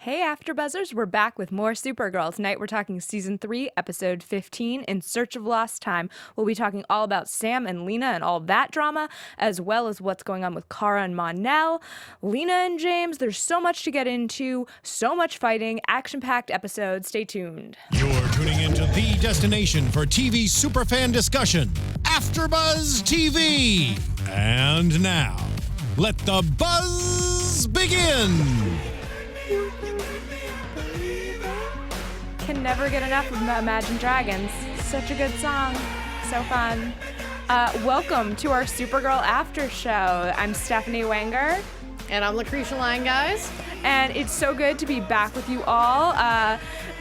Hey AfterBuzzers, we're back with more Supergirl. Tonight we're talking Season 3, Episode 15, In Search of Lost Time. We'll be talking all about Sam and Lena and all that drama, as well as what's going on with Kara and Mon-El, Lena and James. There's so much to get into, so much fighting, action-packed episode. Stay tuned. You're tuning into the destination for TV superfan discussion, AfterBuzz TV. And now, let the buzz begin. Can never get enough of Imagine Dragons. Such a good song. So fun. Welcome to our Supergirl After Show. I'm Stephanie Wenger. And I'm Lacretia, Lyon, guys. And it's so good to be back with you all.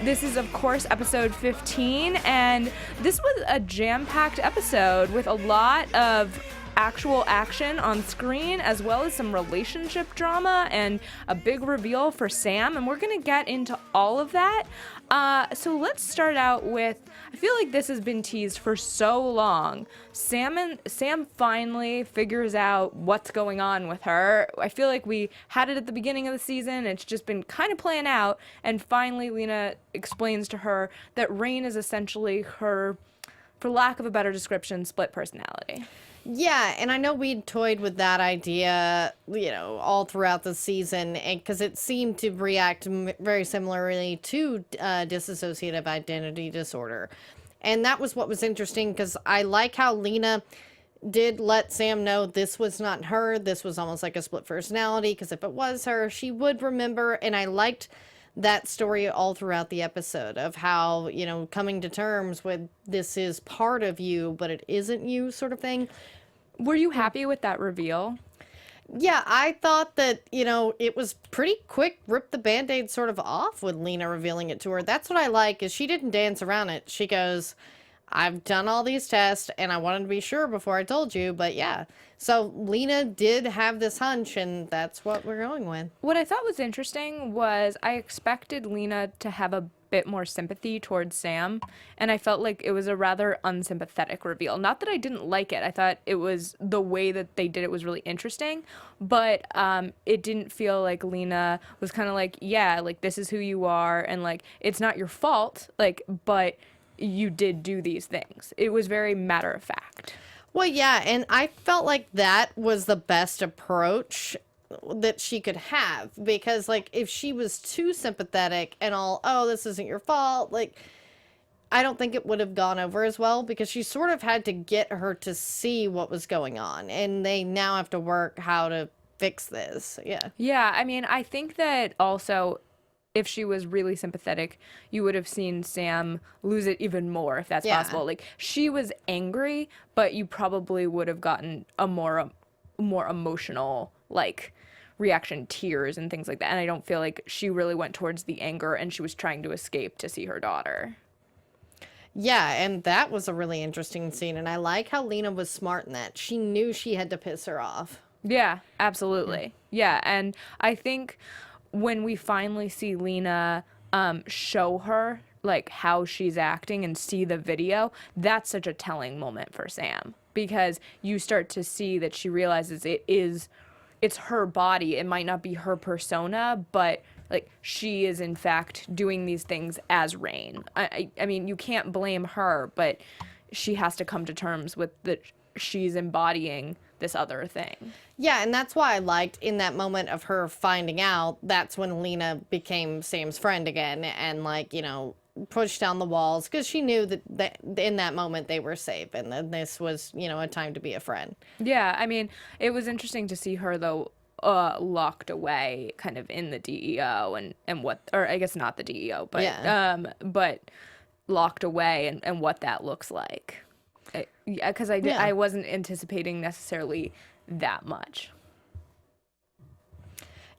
This is, of course, episode 15. And this was a jam-packed episode with a lot of actual action on screen, as well as some relationship drama and a big reveal for Sam. And we're going to get into all of that. So let's start out with, I feel like this has been teased for so long. Sam finally figures out what's going on with her. I feel like we had it at the beginning of the season. It's just been kind of playing out. And finally, Lena explains to her that Rain is essentially her, for lack of a better description, split personality. Yeah, and I know we'd toyed with that idea, all throughout the season, because it seemed to react very similarly to dissociative identity disorder. And that was what was interesting, because I like how Lena did let Sam know this was not her. This was almost like a split personality, because if it was her, she would remember. And I liked that story all throughout the episode of how, coming to terms with this is part of you, but it isn't you sort of thing. Were you happy with that reveal? Yeah, I thought that, it was pretty quick, rip the Band-Aid sort of off with Lena revealing it to her. That's what I like, is she didn't dance around it. She goes, I've done all these tests, and I wanted to be sure before I told you, but yeah. So Lena did have this hunch, and that's what we're going with. What I thought was interesting was I expected Lena to have a bit more sympathy towards Sam, and I felt like it was a rather unsympathetic reveal. Not that I didn't like it. I thought it was, the way that they did it was really interesting, but it didn't feel like Lena was kind of like, yeah, like, this is who you are, and like, it's not your fault, like, but you did do these things. It was very matter of fact. Well, yeah, and I felt like that was the best approach that she could have, because like, if she was too sympathetic and all, oh, this isn't your fault, like, I don't think it would have gone over as well, because she sort of had to get her to see what was going on, and they now have to work how to fix this. Yeah, I mean, I think that also, if she was really sympathetic, you would have seen Sam lose it even more, if that's possible. Like, she was angry, but you probably would have gotten a more emotional, like, reaction, tears and things like that. And I don't feel like she really went towards the anger, and she was trying to escape to see her daughter. Yeah, and that was a really interesting scene, and I like how Lena was smart in that. She knew she had to piss her off. Yeah, absolutely. Yeah, and I think when we finally see Lena show her, like, how she's acting and see the video, that's such a telling moment for Sam, because you start to see that she realizes it's her body. It might not be her persona, but like, she is in fact doing these things as Rain. I mean, you can't blame her, but she has to come to terms with that she's embodying this other thing. Yeah, and that's why I liked in that moment of her finding out, that's when Lena became Sam's friend again, and like, pushed down the walls, because she knew that in that moment they were safe, and then this was, a time to be a friend. Yeah, I mean, it was interesting to see her, though, locked away kind of in the DEO, and what, or I guess not the DEO, but yeah. But locked away, and what that looks like. Yeah, because I wasn't anticipating necessarily that much.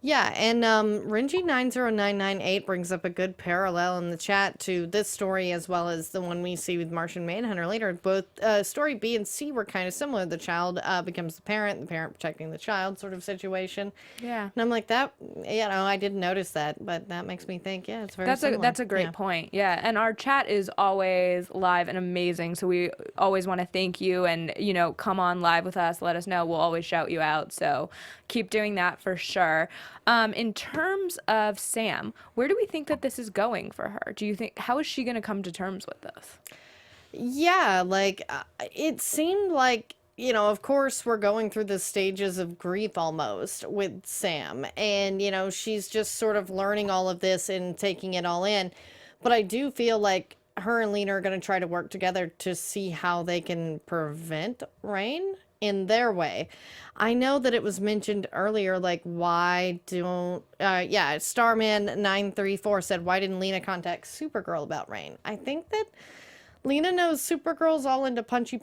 Yeah, and Renji90998 brings up a good parallel in the chat to this story, as well as the one we see with Martian Manhunter later. Both story B and C were kind of similar. The child becomes the parent protecting the child sort of situation. Yeah. And I'm like, that, I didn't notice that, but that makes me think, yeah, it's very similar. That's a great point. Yeah, and our chat is always live and amazing, so we always want to thank you, and, come on live with us, let us know. We'll always shout you out, so keep doing that for sure. In terms of Sam, where do we think that this is going for her? Do you think, how is she going to come to terms with this? Yeah, like it seemed like, of course, we're going through the stages of grief almost with Sam. And, she's just sort of learning all of this and taking it all in. But I do feel like her and Lena are going to try to work together to see how they can prevent rain in their way. I know that it was mentioned earlier, like, why don't, Starman 934 said, why didn't Lena contact Supergirl about rain? I think that Lena knows Supergirl's all into punchy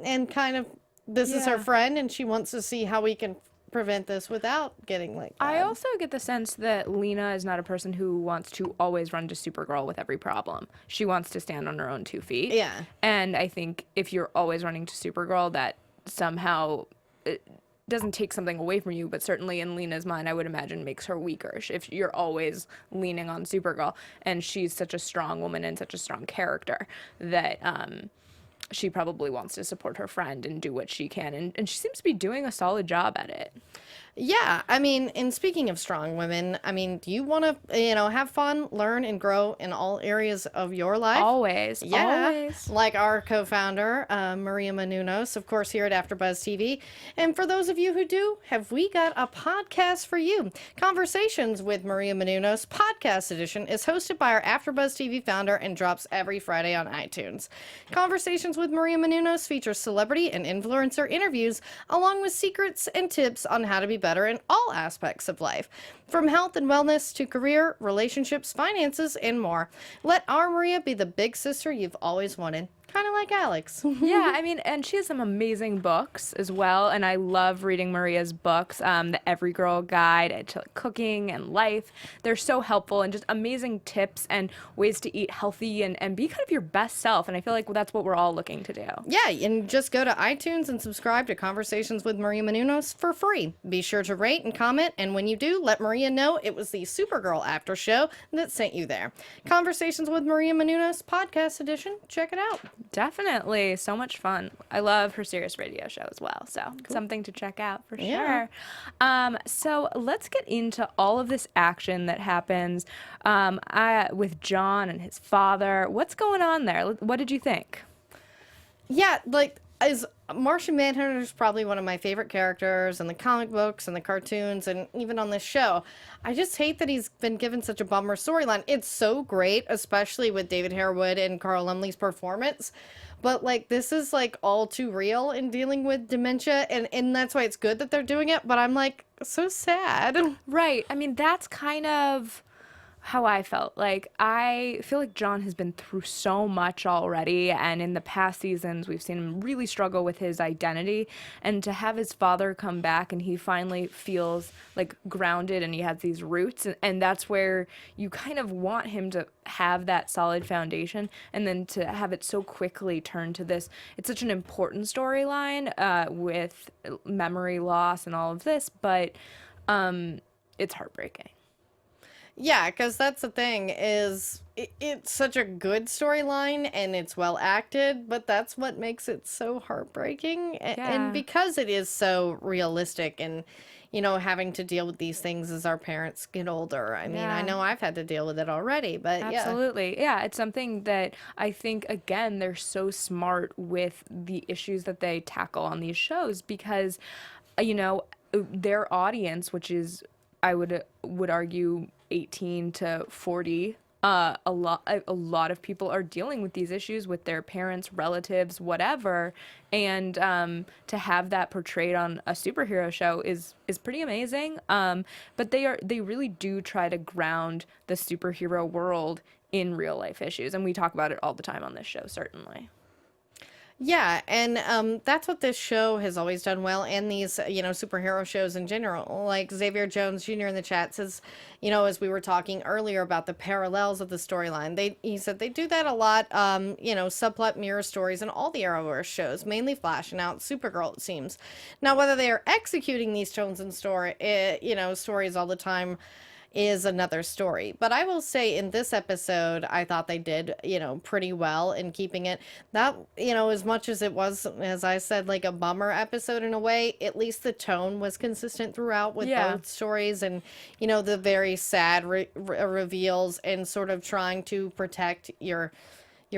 and kind of this is her friend and she wants to see how we can prevent this without getting like that. I also get the sense that Lena is not a person who wants to always run to Supergirl with every problem. She wants to stand on her own 2 feet. Yeah. And I think if you're always running to Supergirl, that somehow it doesn't take something away from you, but certainly in Lena's mind, I would imagine makes her weaker if you're always leaning on Supergirl. And she's such a strong woman and such a strong character that she probably wants to support her friend and do what she can. And she seems to be doing a solid job at it. Yeah, I mean, and speaking of strong women, I mean, do you want to, have fun, learn, and grow in all areas of your life? Always. Yeah, Always. like our co-founder, Maria Menounos, of course, here at AfterBuzz TV. And for those of you who do, have we got a podcast for you? Conversations with Maria Menounos, podcast edition, is hosted by our AfterBuzz TV founder and drops every Friday on iTunes. Conversations with Maria Menounos features celebrity and influencer interviews, along with secrets and tips on how to be better in all aspects of life, from health and wellness to career, relationships, finances, and more. Let our Maria be the big sister you've always wanted. Kind of like Alex. Yeah, I mean, and she has some amazing books as well, and I love reading Maria's books, the Every Girl Guide to Cooking and Life. They're so helpful and just amazing tips and ways to eat healthy and be kind of your best self, and I feel like that's what we're all looking to do. Yeah, and just go to iTunes and subscribe to Conversations with Maria Menounos for free. Be sure to rate and comment, and when you do, let Maria know it was the Supergirl after show that sent you there. Conversations with Maria Menounos, podcast edition. Check it out. Definitely. So much fun. I love her Sirius radio show as well. So something to check out for Yeah. sure. So let's get into all of this action that happens with John and his father. What's going on there? What did you think? Yeah, like, as Martian Manhunter is probably one of my favorite characters in the comic books and the cartoons and even on this show. I just hate that he's been given such a bummer storyline. It's so great, especially with David Harewood and Carl Lumley's performance. But, like, this is, like, all too real in dealing with dementia, and that's why it's good that they're doing it, but I'm, like, so sad. Right. I mean, that's kind of how I felt. Like, I feel like John has been through so much already, and in the past seasons, we've seen him really struggle with his identity, and to have his father come back and he finally feels, like, grounded and he has these roots, and that's where you kind of want him to have that solid foundation, and then to have it so quickly turn to this. It's such an important storyline with memory loss and all of this, but it's heartbreaking. Yeah, because that's the thing, is it's such a good storyline and it's well acted, but that's what makes it so heartbreaking. And because it is so realistic and, having to deal with these things as our parents get older. I mean, I know I've had to deal with it already, but Absolutely. Yeah, it's something that I think, again, they're so smart with the issues that they tackle on these shows because, their audience, which is, I would argue, 18 to 40, a lot of people are dealing with these issues with their parents, relatives, whatever, and to have that portrayed on a superhero show is pretty amazing. But they really do try to ground the superhero world in real life issues, and we talk about it all the time on this show, certainly. Yeah, and that's what this show has always done well, and these, superhero shows in general. Like Xavier Jones Jr. in the chat says, as we were talking earlier about the parallels of the storyline, he said they do that a lot, subplot mirror stories in all the Arrowverse shows, mainly Flash and now it's Supergirl, it seems. Now, whether they are executing these tones and stories all the time, is another story. But I will say in this episode, I thought they did, pretty well in keeping it. That, as much as it was, as I said, like a bummer episode in a way, at least the tone was consistent throughout with both stories, and, the very sad reveals, and sort of trying to protect your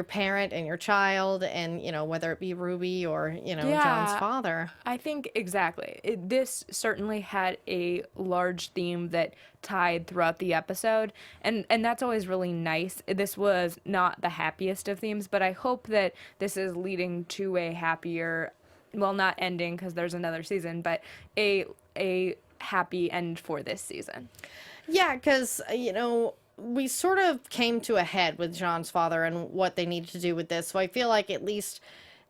parent and your child, and whether it be Ruby or John's father. I think exactly. This certainly had a large theme that tied throughout the episode, and that's always really nice. This was not the happiest of themes, but I hope that this is leading to a happier, well, not ending because there's another season, but a happy end for this season. Yeah, because we sort of came to a head with John's father and what they needed to do with this. So I feel like, at least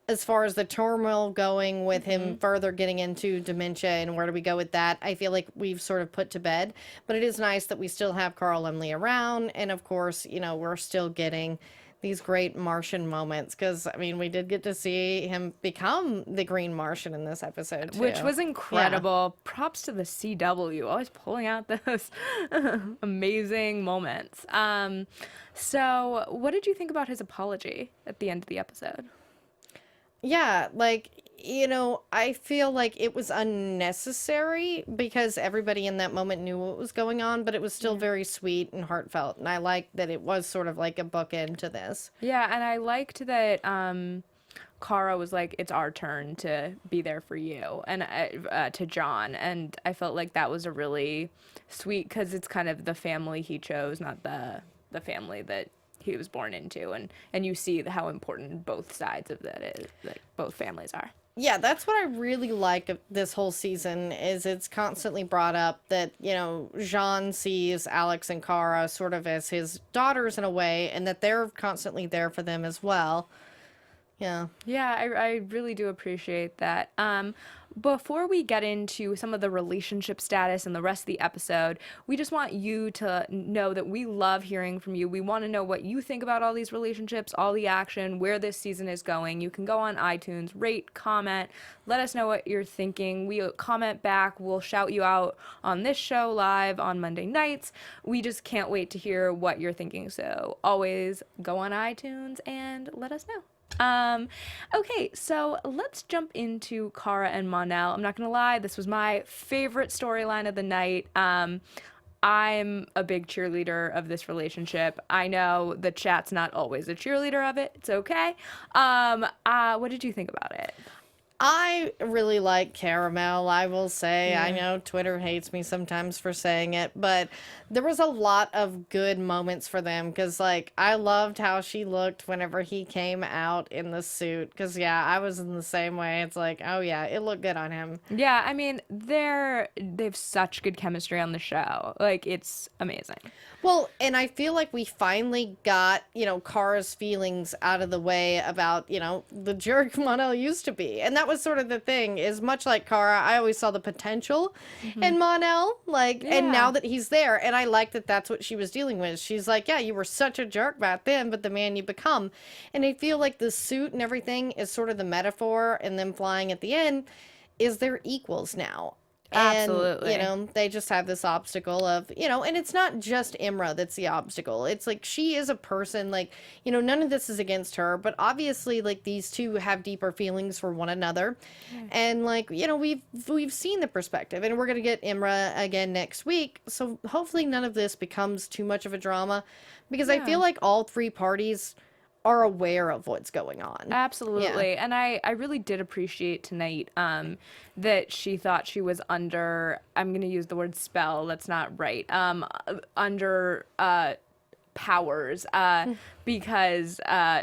as far as the turmoil going with him further getting into dementia and where do we go with that, I feel like we've sort of put to bed. But it is nice that we still have Carl and Lee around. And of course, we're still getting these great Martian moments, because we did get to see him become the Green Martian in this episode too. Which was incredible. Props to the CW, always pulling out those amazing moments. So what did you think about his apology at the end of the episode? Yeah, I feel like it was unnecessary because everybody in that moment knew what was going on, but it was still very sweet and heartfelt. And I liked that it was sort of like a bookend to this. Yeah, and I liked that Kara was like, it's our turn to be there for you, and to John. And I felt like that was a really sweet, because it's kind of the family he chose, not the family that he was born into. And you see how important both sides of that is, like both families are. Yeah, that's what I really like of this whole season, is it's constantly brought up that, Jean sees Alex and Kara sort of as his daughters in a way, and that they're constantly there for them as well. Yeah. Yeah, I really do appreciate that. Before we get into some of the relationship status and the rest of the episode, we just want you to know that we love hearing from you. We want to know what you think about all these relationships, all the action, where this season is going. You can go on iTunes, rate, comment, let us know what you're thinking. We comment back. We'll shout you out on this show live on Monday nights. We just can't wait to hear what you're thinking. So always go on iTunes and let us know. Okay, so let's jump into Kara and Mon-El. I'm not gonna lie, this was my favorite storyline of the night. I'm a big cheerleader of this relationship. I know the chat's not always a cheerleader of it. It's okay. What did you think about it? I really like Caramel, I will say. Yeah. I know Twitter hates me sometimes for saying it, but there was a lot of good moments for them, because, I loved how she looked whenever he came out in the suit, because, I was in the same way. It's like, oh, yeah, it looked good on him. Yeah, they've such good chemistry on the show. It's amazing. Well, and I feel like we finally got, Kara's feelings out of the way about, the jerk Mon-El used to be. And that was sort of the thing, is much like Kara, I always saw the potential in Mon-El, and now that he's there, and I like that that's what she was dealing with. She's like, yeah, you were such a jerk back then, but the man you become. And I feel like the suit and everything is sort of the metaphor, and them flying at the end is they're equals now. Absolutely. And, they just have this obstacle of, and it's not just Imra that's the obstacle. It's like, she is a person, none of this is against her, but obviously, these two have deeper feelings for one another. And, we've seen the perspective, and we're going to get Imra again next week. So hopefully none of this becomes too much of a drama, because I feel like all three parties are aware of what's going on. Absolutely. Yeah. And I really did appreciate tonight that she thought she was under, I'm going to use the word spell, that's not right, under powers because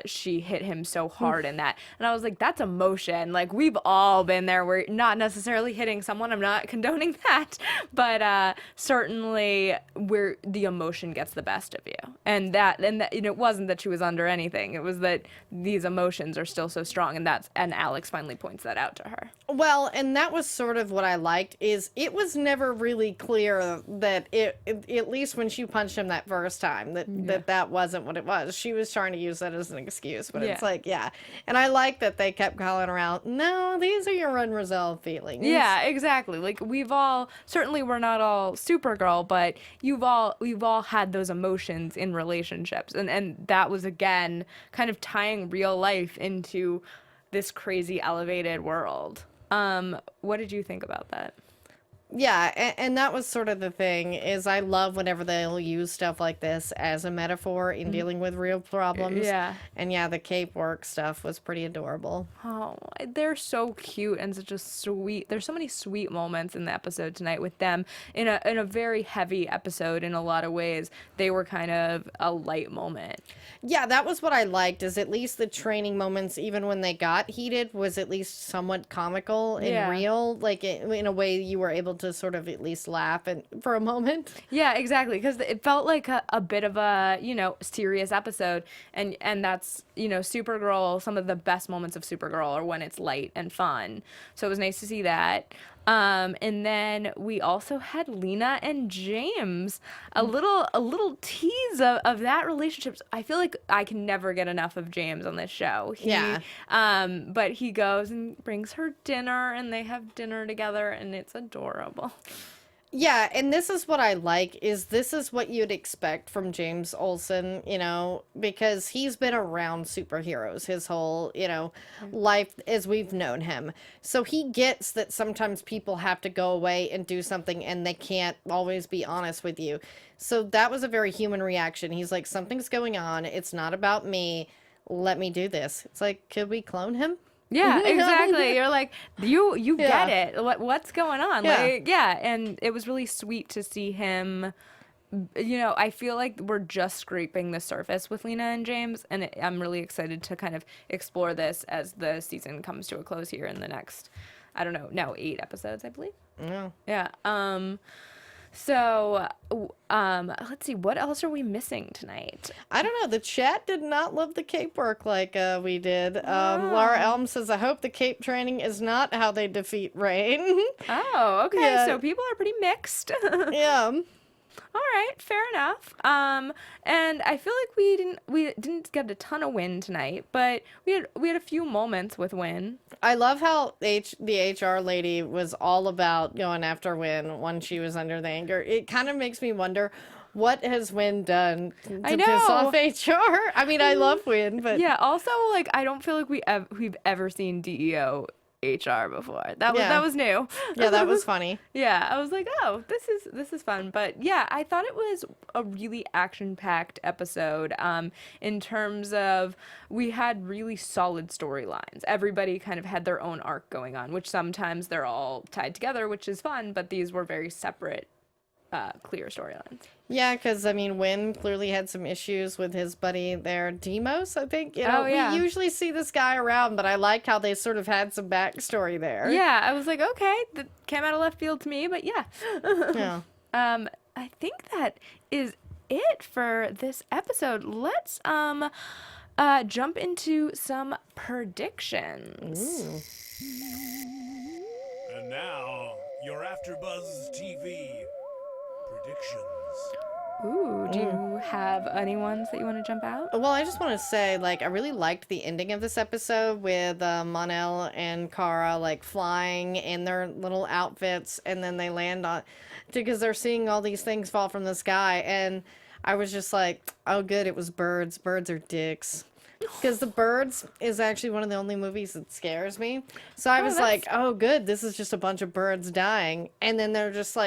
she hit him so hard in that. And I was like, that's emotion. We've all been there. We're not necessarily hitting someone. I'm not condoning that. But certainly where the emotion gets the best of you. And it wasn't that she was under anything. It was that these emotions are still so strong. And Alex finally points that out to her. Well, and that was sort of what I liked, is it was never really clear that at least when she punched him that first time, that that wasn't what it was. She was trying to use that as an excuse, but Yeah. it's like, yeah. And I like that they kept calling her out. No, these are your unresolved feelings. Yeah, exactly. Like we've all, certainly we're not all Supergirl, but we've all had those emotions in relationships, and that was again kind of tying real life into this crazy elevated world. What did you think about that? Yeah, and that was sort of the thing, is I love whenever they'll use stuff like this as a metaphor in dealing with real problems. Yeah. And yeah, the cape work stuff was pretty adorable. Oh, they're so cute and such a sweet. There's so many sweet moments in the episode tonight with them in a very heavy episode in a lot of ways. They were kind of a light moment. Yeah, that was what I liked, is at least the training moments, even when they got heated, was at least somewhat comical and real. Like, in a way you were able to sort of at least laugh for a moment. Yeah, exactly, because it felt like a bit of a, serious episode, and that's, Supergirl, some of the best moments of Supergirl are when it's light and fun. So it was nice to see that. And then we also had Lena and James, a little tease of that relationship. I feel like I can never get enough of James on this show. But he goes and brings her dinner, and they have dinner together, and it's adorable. Yeah, and this is what I like, is this is what you'd expect from James Olsen, because he's been around superheroes his whole, life as we've known him. So he gets that sometimes people have to go away and do something and they can't always be honest with you. So that was a very human reaction. He's like, something's going on. It's not about me. Let me do this. It's like, could we clone him? Yeah, exactly. You're like, you get it. What's going on? Yeah. And it was really sweet to see him. I feel like we're just scraping the surface with Lena and James, and I'm really excited to kind of explore this as the season comes to a close here in the next, I don't know, now 8 episodes, I believe. Yeah. So, let's see, what else are we missing tonight? I don't know. The chat did not love the cape work like we did. Laura Elm says, I hope the cape training is not how they defeat Rain. Oh, okay. Yeah. So people are pretty mixed. Yeah. All right, fair enough. And I feel like we didn't get a ton of Win tonight, but we had a few moments with Win. I love how the HR lady was all about going after Win when she was under the anger. It kind of makes me wonder, what has Win done to I know. piss off HR? I mean, I love Win, but Yeah. Also, like, I don't feel like we've ever seen DEO HR before. That was new. yeah, that was funny. Yeah, I was like, oh, this is fun. But yeah, I thought it was a really action-packed episode. In terms of, we had really solid storylines. Everybody kind of had their own arc going on, which sometimes they're all tied together, which is fun. But these were very separate, clear storylines. Yeah, because, I mean, Win clearly had some issues with his buddy there, Demos, I think. We usually see this guy around, but I like how they sort of had some backstory there. Yeah, I was like, okay, that came out of left field to me, but yeah. Yeah. I think that is it for this episode. Let's jump into some predictions. And now, your AfterBuzz TV predictions. Ooh, do you have any ones that you want to jump out? Well, I just want to say, I really liked the ending of this episode with Mon-El and Kara, flying in their little outfits, and then they land on, because they're seeing all these things fall from the sky, and I was just like, oh, good, it was birds. Birds are dicks. Because The Birds is actually one of the only movies that scares me. So I was like, oh, good, this is just a bunch of birds dying, and then they're just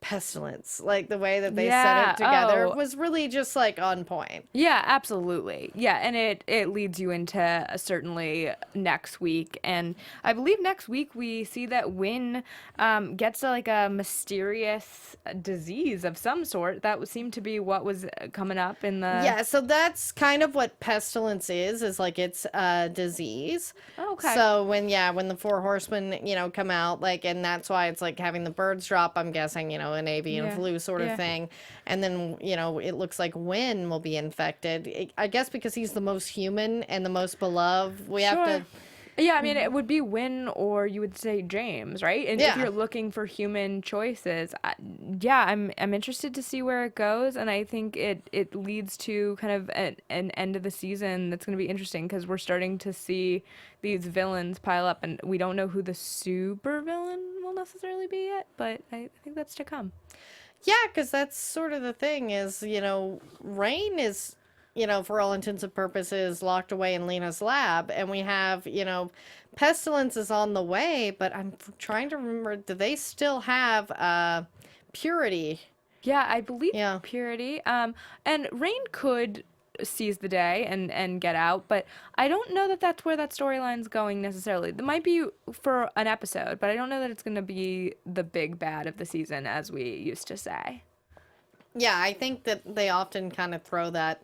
pestilence, the way that they set it together was really just on point. Yeah, absolutely. Yeah, and it leads you into certainly next week, and I believe next week we see that Win gets a mysterious disease of some sort. That would seem to be what was coming up in the so that's kind of what pestilence is it's a disease. Okay. So when the 4 horsemen come out, and that's why it's having the birds drop, I'm guessing, an avian flu sort of thing. And then, it looks like Win will be infected. I guess because he's the most human and the most beloved. We have to Yeah, I mean, it would be Win or you would say James, right? And if you're looking for human choices, I'm interested to see where it goes, and I think it leads to kind of an end of the season that's going to be interesting because we're starting to see these villains pile up, and we don't know who the super villain will necessarily be yet, but I think that's to come. Yeah, because that's sort of the thing is, Rain is, for all intents and purposes, locked away in Lena's lab, and we have, Pestilence is on the way, but I'm trying to remember, do they still have Purity? Yeah, I believe Purity. And Rain could seize the day and get out, but I don't know that that's where that storyline's going necessarily. That might be for an episode, but I don't know that it's going to be the big bad of the season, as we used to say. Yeah, I think that they often kind of throw that,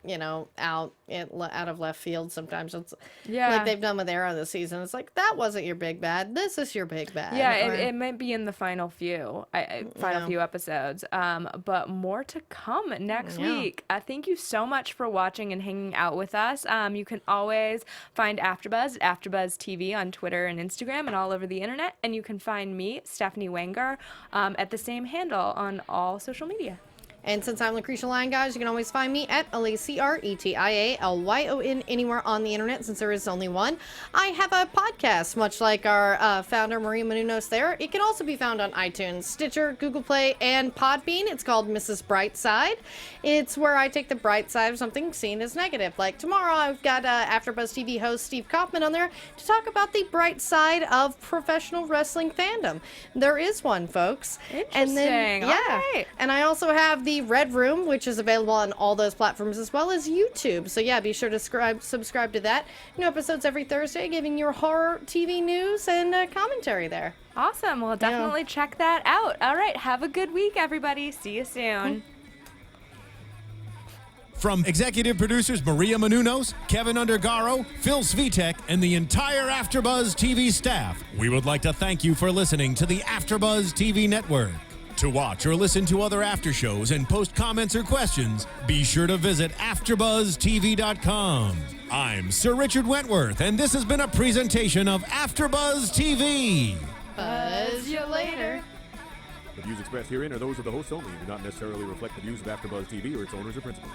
out of left field sometimes. It's like they've done with Arrow this season. It's like, that wasn't your big bad. This is your big bad. Yeah, it might be in the final few episodes. But more to come next week. Thank you so much for watching and hanging out with us. You can always find AfterBuzz at AfterBuzz TV on Twitter and Instagram and all over the internet. And you can find me, Stephanie Wenger, at the same handle on all social media. And since I'm Lacretia Lyon, guys, you can always find me at LaCretiaLyon anywhere on the internet, since there is only one. I have a podcast, much like our founder, Maria Menounos there. It can also be found on iTunes, Stitcher, Google Play, and Podbean. It's called Mrs. Brightside. It's where I take the bright side of something seen as negative. Like tomorrow, I've got AfterBuzz TV host Steve Kaufman on there to talk about the bright side of professional wrestling fandom. There is one, folks. Interesting. And then, All right. And I also have the Red Room, which is available on all those platforms as well as YouTube. So yeah, be sure to subscribe to that. New episodes every Thursday, giving your horror TV news and commentary there. Awesome. Well, definitely check that out. All right. Have a good week, everybody. See you soon. From executive producers Maria Menounos, Kevin Undergaro, Phil Svitek, and the entire AfterBuzz TV staff, we would like to thank you for listening to the AfterBuzz TV network. To watch or listen to other after shows and post comments or questions, be sure to visit AfterBuzzTV.com. I'm Sir Richard Wentworth, and this has been a presentation of AfterBuzz TV. Buzz you later. The views expressed herein are those of the hosts only and do not necessarily reflect the views of AfterBuzz TV or its owners or principals.